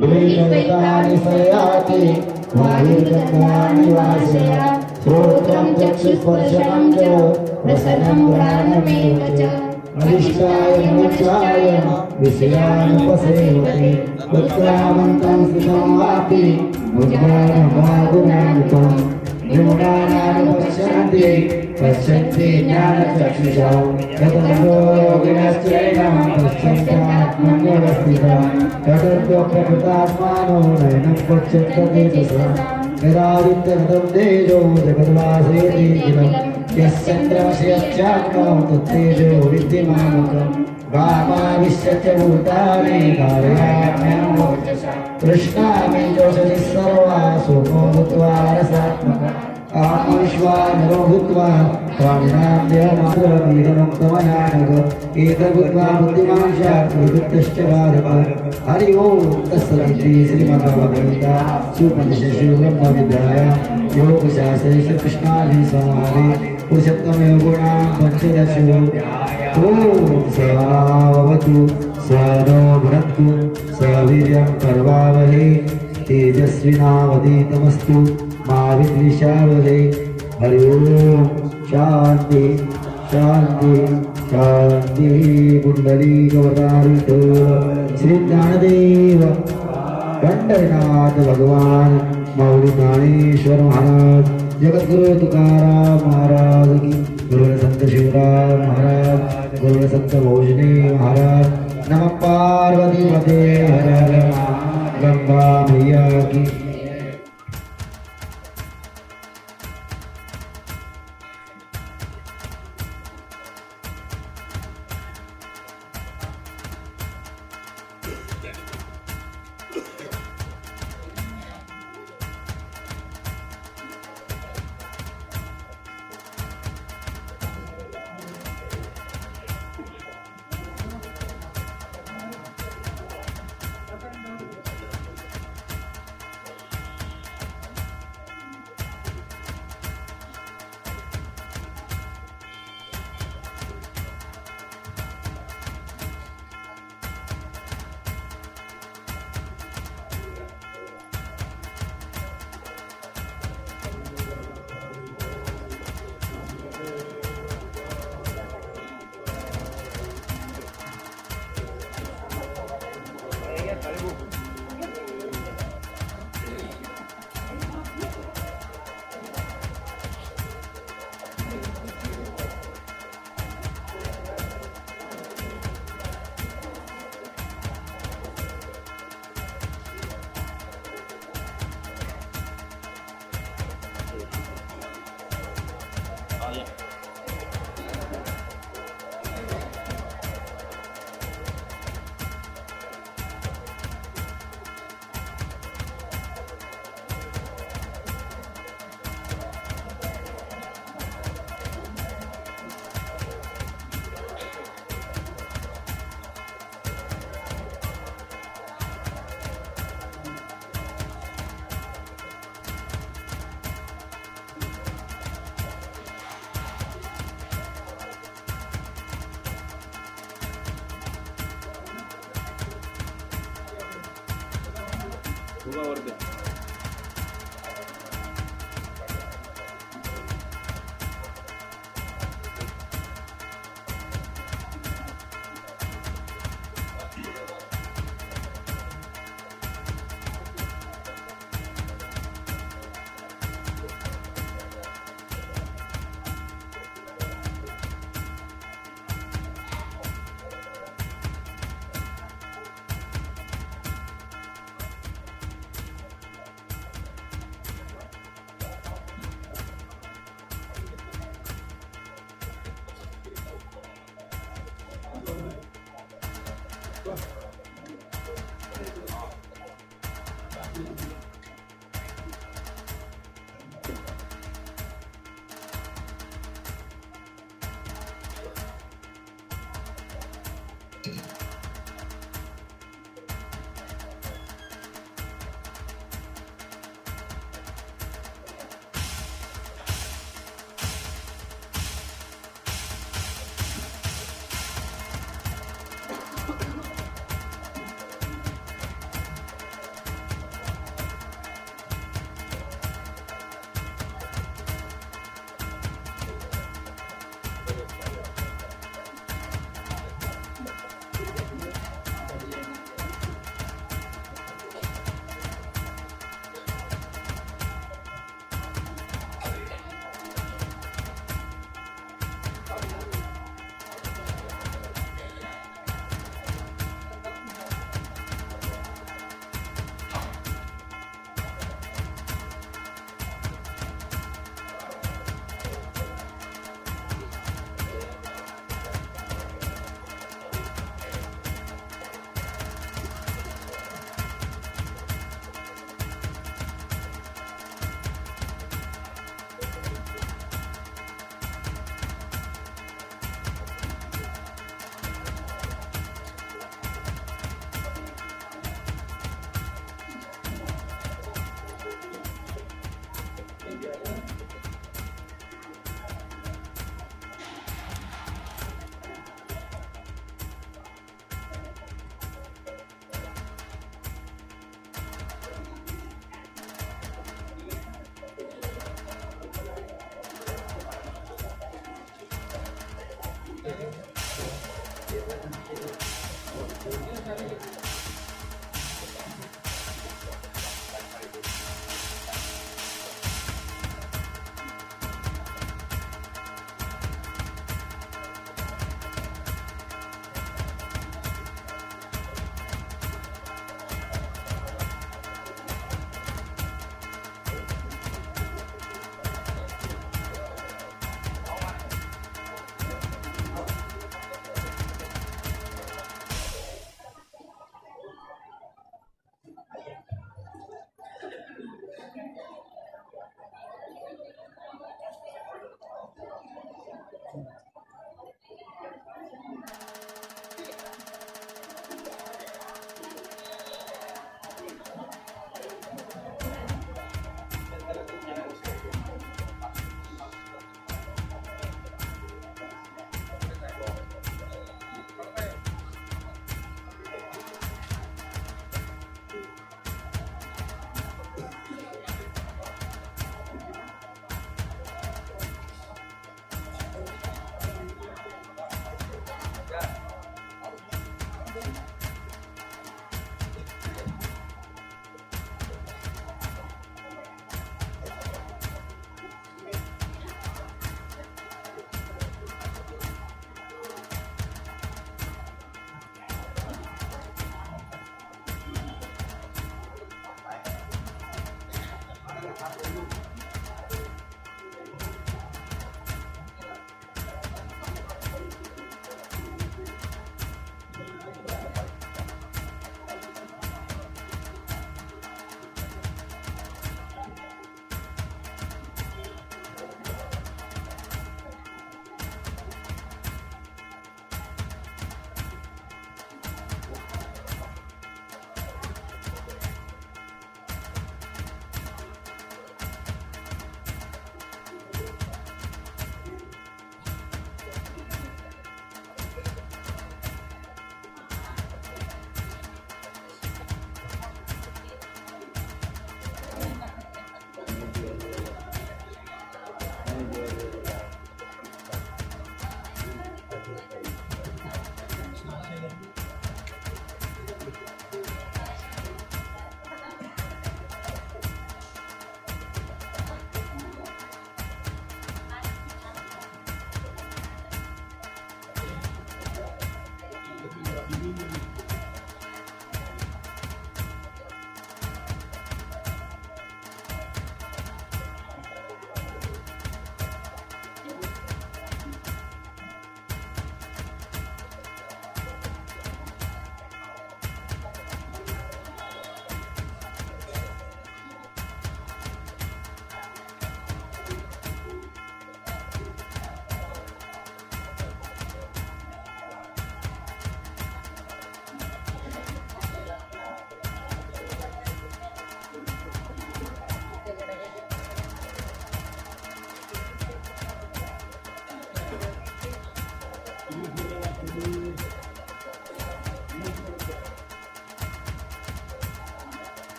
द्वैतानि सयाति वायुर्गन्धानि वासया श्रोत्रं चक्षुस्पर्शनं च रसनं घ्राणमेव च अधिष्ठाय मोक्षाय विषयानुपसेवते तत्रामन्तं स्थितं वापि मुद्राणभागुनान्तं विमुखानानुपश्यन्ति पश्यन्ति ज्ञानचक्षुषा ततन्तो योगिनश्चैनं पश्यन्त्यात्मन्यवस्थितं ततन्तो प्रकृतात्मानो नैनं पश्यत्यतेजसा यदादित्यगतं तेजो जगद्भासेति किलं यश्चन्द्रमसि तत्तेजो विद्यमानकम् गामाविश्यच्च भूतानि कारयाम्यहमोजसा कृष्णामि जोषसि सर्वा सोमो भूत्वा रसात्मकः आत्मविश्वानरो भूत्वा प्राणिनां देहमात्रमीदमुक्तमयानघ एतद्भूत्वा बुद्धिमान् शास्त्रविदुक्तश्च भारत हरि ओं तत्सदिति श्रीमद्भगवद्गीता सुपनिषत्सु ब्रह्मविद्यायां योगशास्त्रे श्रीकृष्णार्जुन संवादे पुरुषोत्तमयोगो गुणान् पञ्चदशो ओम सहनावतु सहनो भुनक्तु सवीर्यं करवावहै तेजस्विनावधीतमस्तु मा विद्विषावहै हरि ओम शांति शांति शांति पुंडरीकवतारितो श्री ज्ञानदेव पंढरीनाथ भगवान मौली ज्ञानेश्वर महाराज जगद्गुरु तुकाराम महाराज की गुरु संत शिवराम महाराज गुरु संत भोजने महाराज नमः पार्वती पते हर हर गंगा मैया की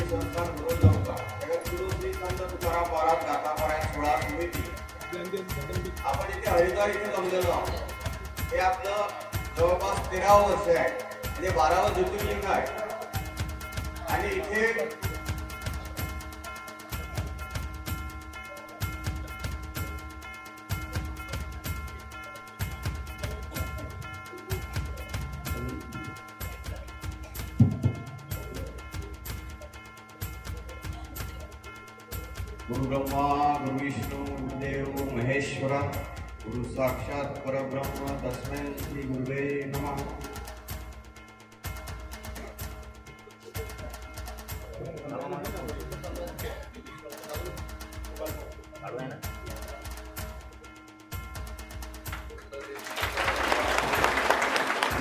संस्थान गुरुजंका जगद्गुरु श्री संत तुकाराम महाराज गाथापारायण सोहळा समिती आपण इथे हरिद्वार इथे जमलेलो आहोत। हे आपलं जवळपास 13वं वर्ष आहे, म्हणजे 12वं ज्योतिर्लिंग आहे आणि इथे गुरु ब्रह्मा गुरु विष्णु गुरुदेव महेश्वरा गुरु साक्षात परब्रह्म तस्मै श्री गुरुवे नमः।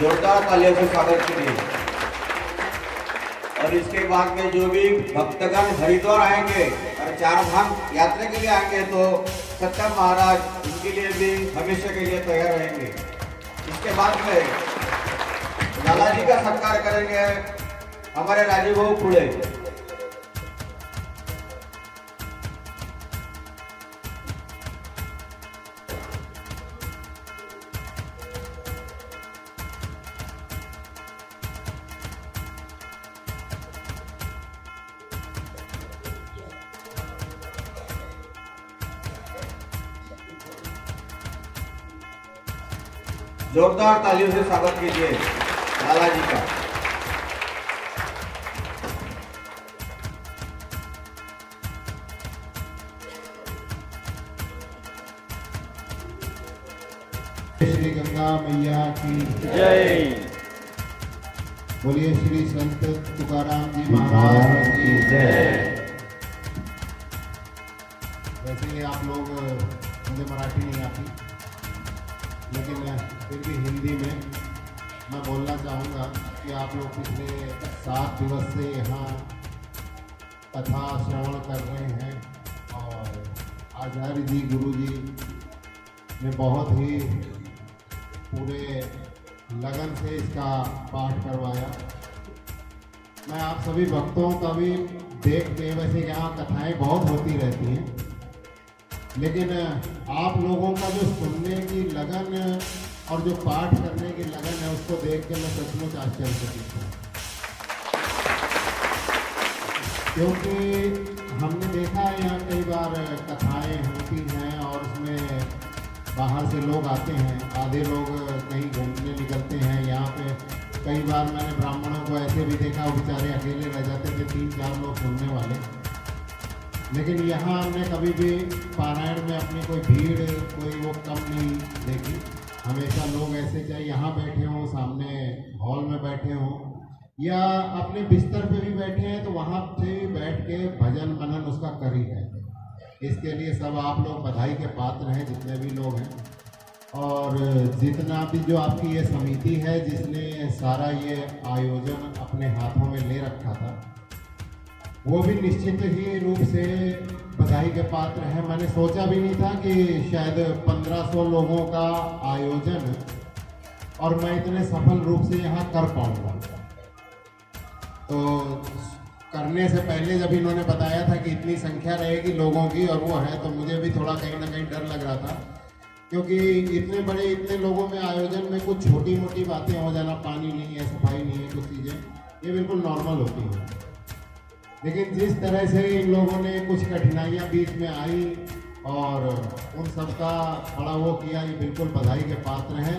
जोरदार तालियों से स्वागत कीजिए। और इसके बाद में जो भी भक्तगण हरिद्वार आएंगे और 4 धाम यात्रा के लिए आएंगे तो सत्यम महाराज उनके लिए भी हमेशा के लिए तैयार रहेंगे। इसके बाद में लाला जी का सत्कार करेंगे हमारे राजीव भाऊ पुड़े। जोरदार तालियों से स्वागत कीजिए लाला जी का। श्री गंगा मैया की जय। बोलिए श्री संत तुकाराम जी महाराज की जय। वैसे आप लोग, मुझे मराठी नहीं आती, लेकिन फिर भी हिंदी में मैं बोलना चाहूँगा कि आप लोग पिछले 7 दिवस से यहाँ कथा श्रवण कर रहे हैं और आचार्य जी गुरु जी ने बहुत ही पूरे लगन से इसका पाठ करवाया। मैं आप सभी भक्तों का भी देख के, वैसे यहाँ कथाएं बहुत होती रहती हैं, लेकिन आप लोगों का जो सुनने की लगन और जो पाठ करने की लगन है उसको देख के मैं सचमुच आश्चर्यचकित हूँ। क्योंकि हमने देखा है यहाँ कई बार कथाएं होती हैं और उसमें बाहर से लोग आते हैं, आधे लोग कहीं घूमने निकलते हैं। यहाँ पे कई बार मैंने ब्राह्मणों को ऐसे भी देखा, वो बेचारे अकेले रह जाते थे, 3-4 लोग सुनने वाले। लेकिन यहाँ हमने कभी भी पारायण में अपनी कोई भीड़, कोई वो कम नहीं देखी। हमेशा लोग ऐसे, चाहे यहाँ बैठे हों, सामने हॉल में बैठे हों या अपने बिस्तर पे भी बैठे हैं, तो वहाँ से बैठ के भजन मनन उसका कर ही रहे। इसके लिए सब आप लोग बधाई के पात्र हैं, जितने भी लोग हैं। और जितना भी जो आपकी ये समिति है जिसने सारा ये आयोजन अपने हाथों में ले रखा था, वो भी निश्चित ही रूप से बधाई के पात्र है। मैंने सोचा भी नहीं था कि शायद 1500 लोगों का आयोजन और मैं इतने सफल रूप से यहाँ कर पाऊँगा। तो करने से पहले जब इन्होंने बताया था कि इतनी संख्या रहेगी लोगों की और वो है, तो मुझे भी थोड़ा कहीं ना कहीं डर लग रहा था, क्योंकि इतने लोगों में आयोजन में कुछ छोटी मोटी बातें हो जाना, पानी नहीं है, सफाई नहीं है, कुछ चीज़ें ये बिल्कुल नॉर्मल होती हैं। लेकिन जिस तरह से इन लोगों ने कुछ कठिनाइयाँ बीच में आई और उन सब का बड़ा वो किया, ये बिल्कुल बधाई के पात्र हैं।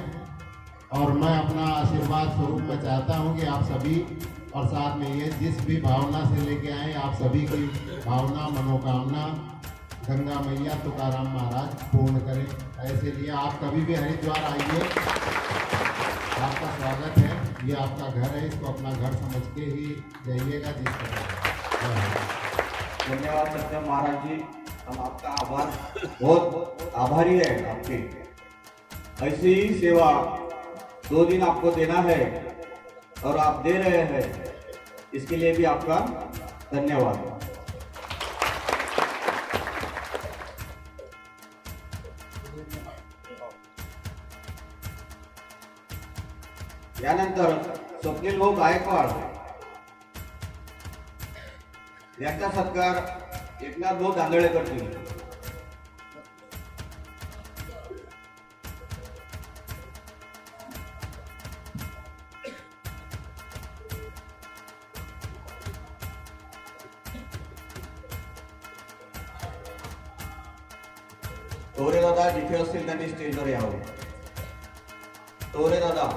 और मैं अपना आशीर्वाद स्वरूप मैं चाहता हूँ कि आप सभी और साथ में ये जिस भी भावना से लेके आए आप सभी की भावना मनोकामना गंगा मैया तुकाराम महाराज पूर्ण करें। ऐसे लिए आप कभी भी हरिद्वार आइए, आपका स्वागत है। ये आपका घर है, इसको अपना घर समझ के ही जाइएगा जिस तरह। धन्यवाद सत्यम महाराज जी, हम आपका बहुत आभारी है आपके। ऐसी ही सेवा 2 दिन आपको देना है और आप दे रहे हैं, इसके लिए भी आपका धन्यवाद। यानंतर स्वप्नील भाऊ गायकवाड यांचा सत्कार एकनाथ भाऊ दांगळे करतील। तोरे दादा जिथे असतील त्यांनी स्टेजवर यावं। तोरे दादा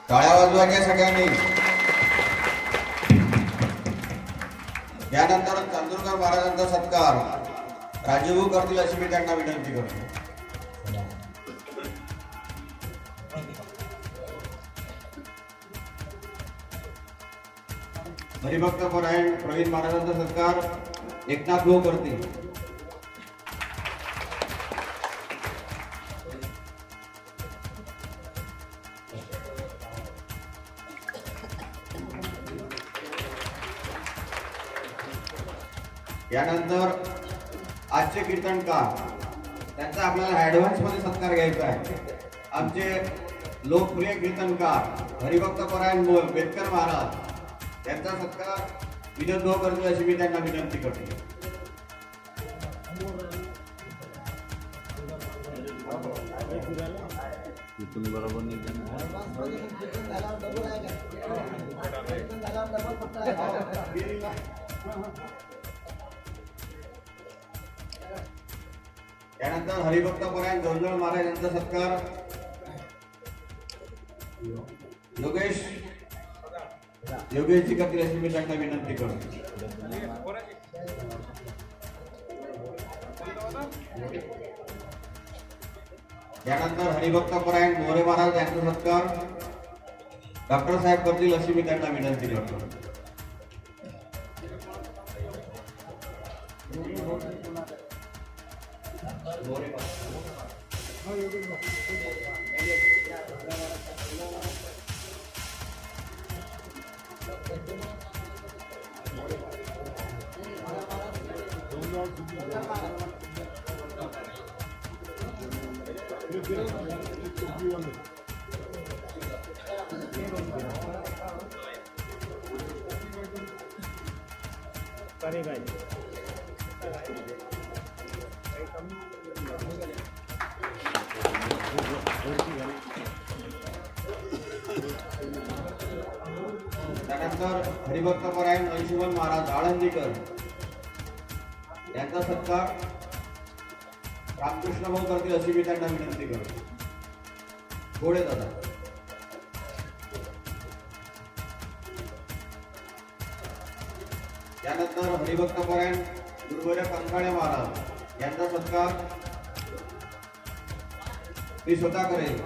टाळ्या वाजवायच्या सगळ्यांनी। यानंतर चांदूरकर महाराजांचा सत्कार राजीव करतील अशी मी त्यांना विनंती करतो। हरिभक्त परायण प्रवीण महाराजांचा सत्कार एकनाथ भाऊ करतील। यानंतर आजचे कीर्तनकार त्यांचा आपल्याला ऍडव्हान्स मध्ये सत्कार घ्यायचा आहे। आमचे लोकप्रिय कीर्तनकार हरिभक्त परायण बेदकर महाराज यांचा सत्कार विनोद भाऊ करतील अशी मी त्यांना विनंती करतो। बरोबर नाही त्यानंतर हरिभक्त परायण जोंजळ महाराज यांचा सत्कार योगेशजी करतील अशी मी त्यांना विनंती करतो। त्यानंतर हरिभक्त परायण मोरे महाराज यांचा सत्कार डॉक्टर साहेब करतील अशी मी त्यांना विनंती करतो। त्यानंतर हरिभक्त परायण अंशुमन महाराज आळंदीकर यांचा सत्कार रामकृष्ण भाऊ करतील अशी मी त्यांना विनंती करतो। थोडे दादा। त्यानंतर हरिभक्त परायण गुरुवर्य कंकाळे महाराज यांचा सत्कार मी स्वतः करेल.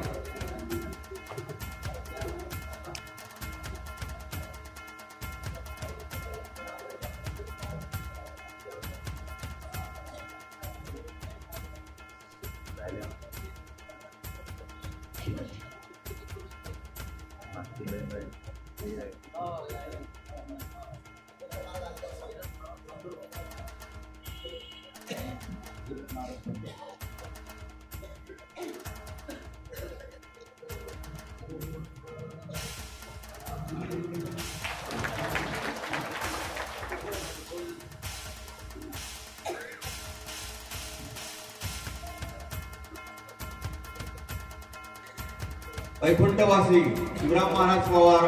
वैकुंठवासी शिवराम महाराज पवार,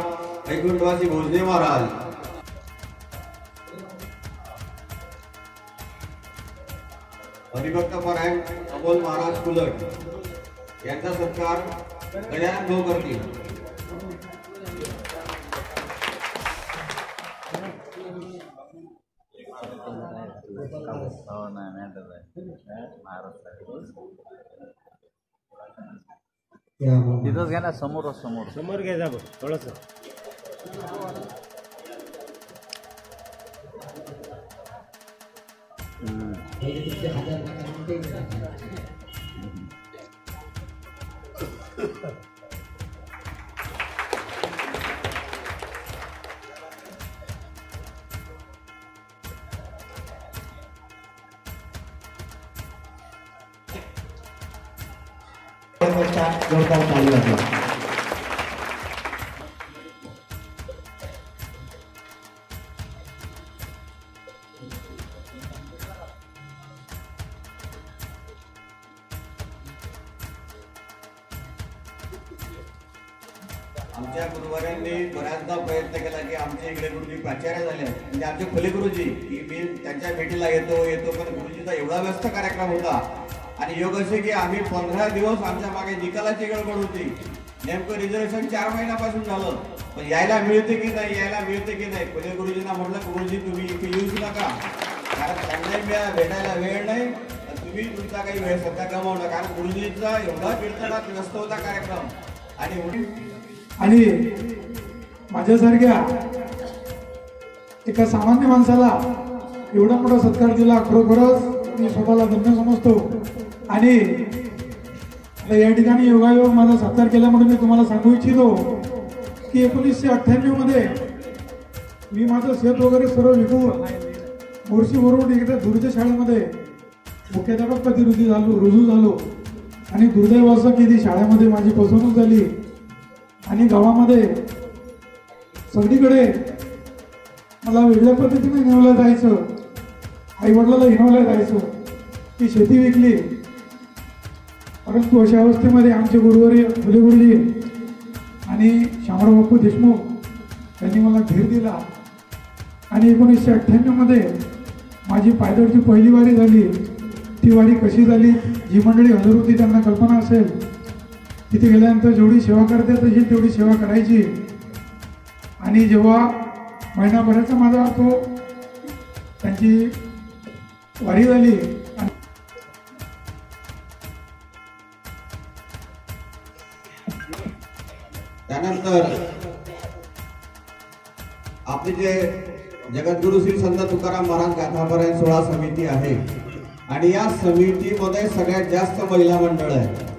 वैकुंठवासी भोजने महाराज, हरिभक्त परायण अमोल महाराज कुलट यांचा सत्कार गजानन भाऊ करतील. तिथंच घ्या ना, समोर समोर समोर घ्या जा थोडस. जोरदार ताली वाजवा. आमच्या गुरुवारांनी बऱ्याचदा प्रयत्न केला की आमच्या इकडे गुरुजी प्राचार्य झाले, म्हणजे आमचे फुले गुरुजी, की मी त्यांच्या भेटीला येतो पण गुरुजीचा एवढा व्यस्त कार्यक्रम होता आणि योग असे की आम्ही 15 दिवस आमच्या मागे निकालाची गडबड होती. नेमकं रिझर्वेशन 4 महिन्यापासून झालं, पण यायला मिळते की नाही. फुले गुरुजींना म्हटलं गुरुजी तुम्ही इथे येऊच नका, कारण त्यांना भेटायला वेळ नाही, तुम्ही तुमचा काही वेळ सध्या गमावू नका, कारण गुरुजींचा एवढा कीर्तनात व्यस्त होता कार्यक्रम. आणि माझ्यासारख्या एका सामान्य माणसाला एवढा मोठा सत्कार दिला, खरोखरच मी स्वतःला धन्य समजतो. आणि या ठिकाणी योगायोग माझा सत्कार केल्यामुळे मी तुम्हाला सांगू इच्छितो की 1998 मध्ये मी माझं शेत वगैरे सर्व विकून मोर्शीवरून इकडे दूरच्या शाळेमध्ये मुख्याध्यापकपदी रुजू झालो. आणि दुर्दैव असं की ती शाळेमध्ये माझी फसवणूक झाली आणि गावामध्ये सगळीकडे मला वेगळ्या पद्धतीने हिनवलं जायचं, आईवडिलाला हिनवलं जायचं, ती शेती विकली. परंतु अशा अवस्थेमध्ये आमचे गुरुवारी फुले गुरुजी आणि शामराव बापू देशमुख यांनी मला धीर दिला आणि 1998 मध्ये माझी पायदळची पहिली वारी झाली. ती वारी कशी झाली, जी मंडळी हजर होती त्यांना कल्पना असेल. तिथे गेल्यानंतर जेवढी सेवा करता येईल तेवढी सेवा करायची. आणि जेव्हा महिनाभराचा माझा तो त्यांची वारी झाली, त्यानंतर आपले जे जगद्गुरु श्री संत तुकाराम महाराज गाथापरायण सोहळा समिती आहे आणि या समितीमध्ये सगळ्यात जास्त महिला मंडळ आहे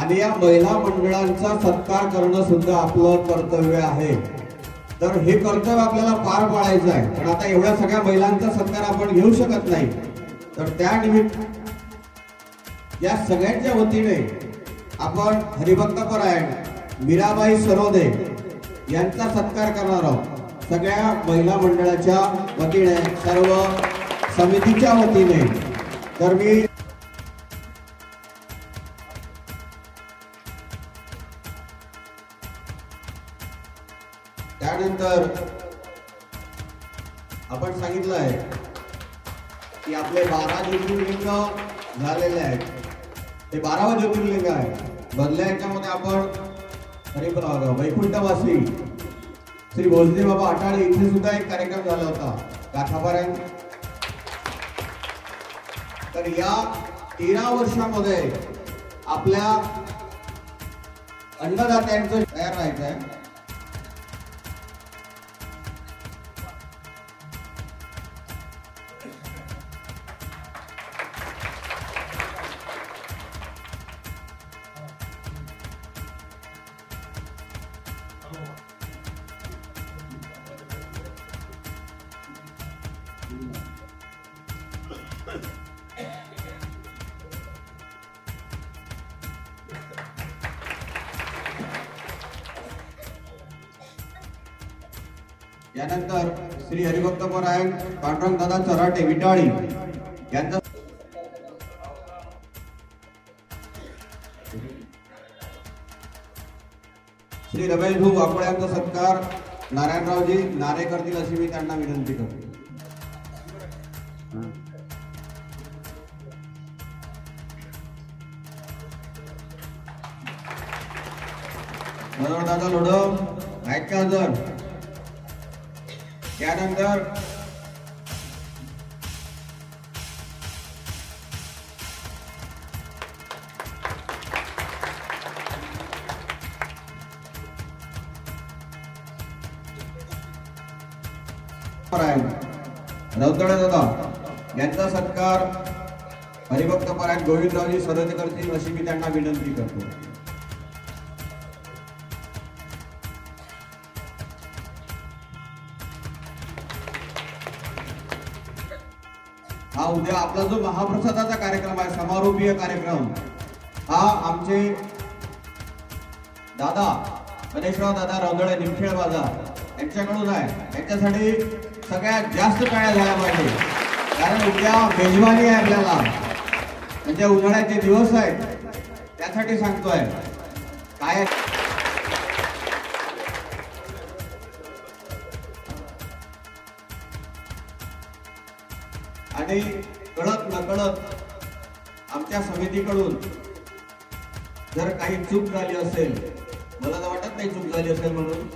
आणि या महिला मंडळांचा सत्कार करणं सुद्धा आपलं कर्तव्य आहे. तर हे कर्तव्य आपल्याला पार पाडायचं आहे. पण आता एवढ्या सगळ्या महिलांचा सत्कार आपण घेऊ शकत नाही, तर त्या निमित्त या सगळ्यांच्या वतीने आपण हरिभक्तपरायण मीराबाई सरोदे यांचा सत्कार करणार आहोत. सगळ्या महिला मंडळाच्या वतीने, सर्व समितीच्या वतीने. तर मी त्यानंतर आपण सांगितलं आहे की आपले 12 ज्योतिर्लिंग झालेले आहेत. ते 12वे ज्योतिर्लिंग आहे. बदल्या याच्यामध्ये आपण वैकुंठवासी श्री भोजने बाबा अटाळे इथे सुद्धा एक कार्यक्रम झाला होता गाथापरायण. तर या 13 वर्षामध्ये आपल्या अन्नदात्यांचं तयार राहायचं आहे. यानंतर श्री हरिभक्त परायण पांडुरंग दादा चराटे विटाळी यांचा श्री रमेश भाऊ वाकोळे यांचा सत्कार नारायणरावजी नारे करतील अशी मी त्यांना विनंती करतो. मनोहर दादा लोढम आहेत का हजर? त्यानंतर रौतडे दादा यांचा सत्कार हरिभक्त परायण गोविंदरावजी सरदे करतील अशी मी त्यांना विनंती करतो. हा उद्या आपला जो महाप्रसादाचा कार्यक्रम आहे, समारोपीय कार्यक्रम, हा आमचे दादा गणेशराव दादा रौदळे निमखेड बाजार यांच्याकडून आहे. यांच्यासाठी सगळ्यात जास्त टाळ्या झाल्या पाहिजे, कारण उद्या मेजवानी आहे आपल्याला, म्हणजे उन्हाळ्याचे दिवस आहेत त्यासाठी सांगतोय. काय आणि कळत नकळत आमच्या समितीकडून जर काही चूक झाली असेल, मला तर वाटत नाही चूक झाली असेल म्हणून,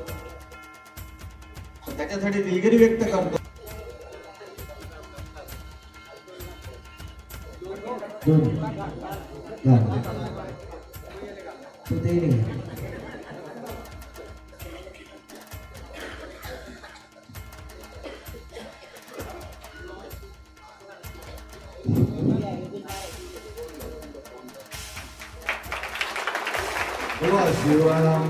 त्याच्यासाठी दिलगिरी व्यक्त करतो. शिवराम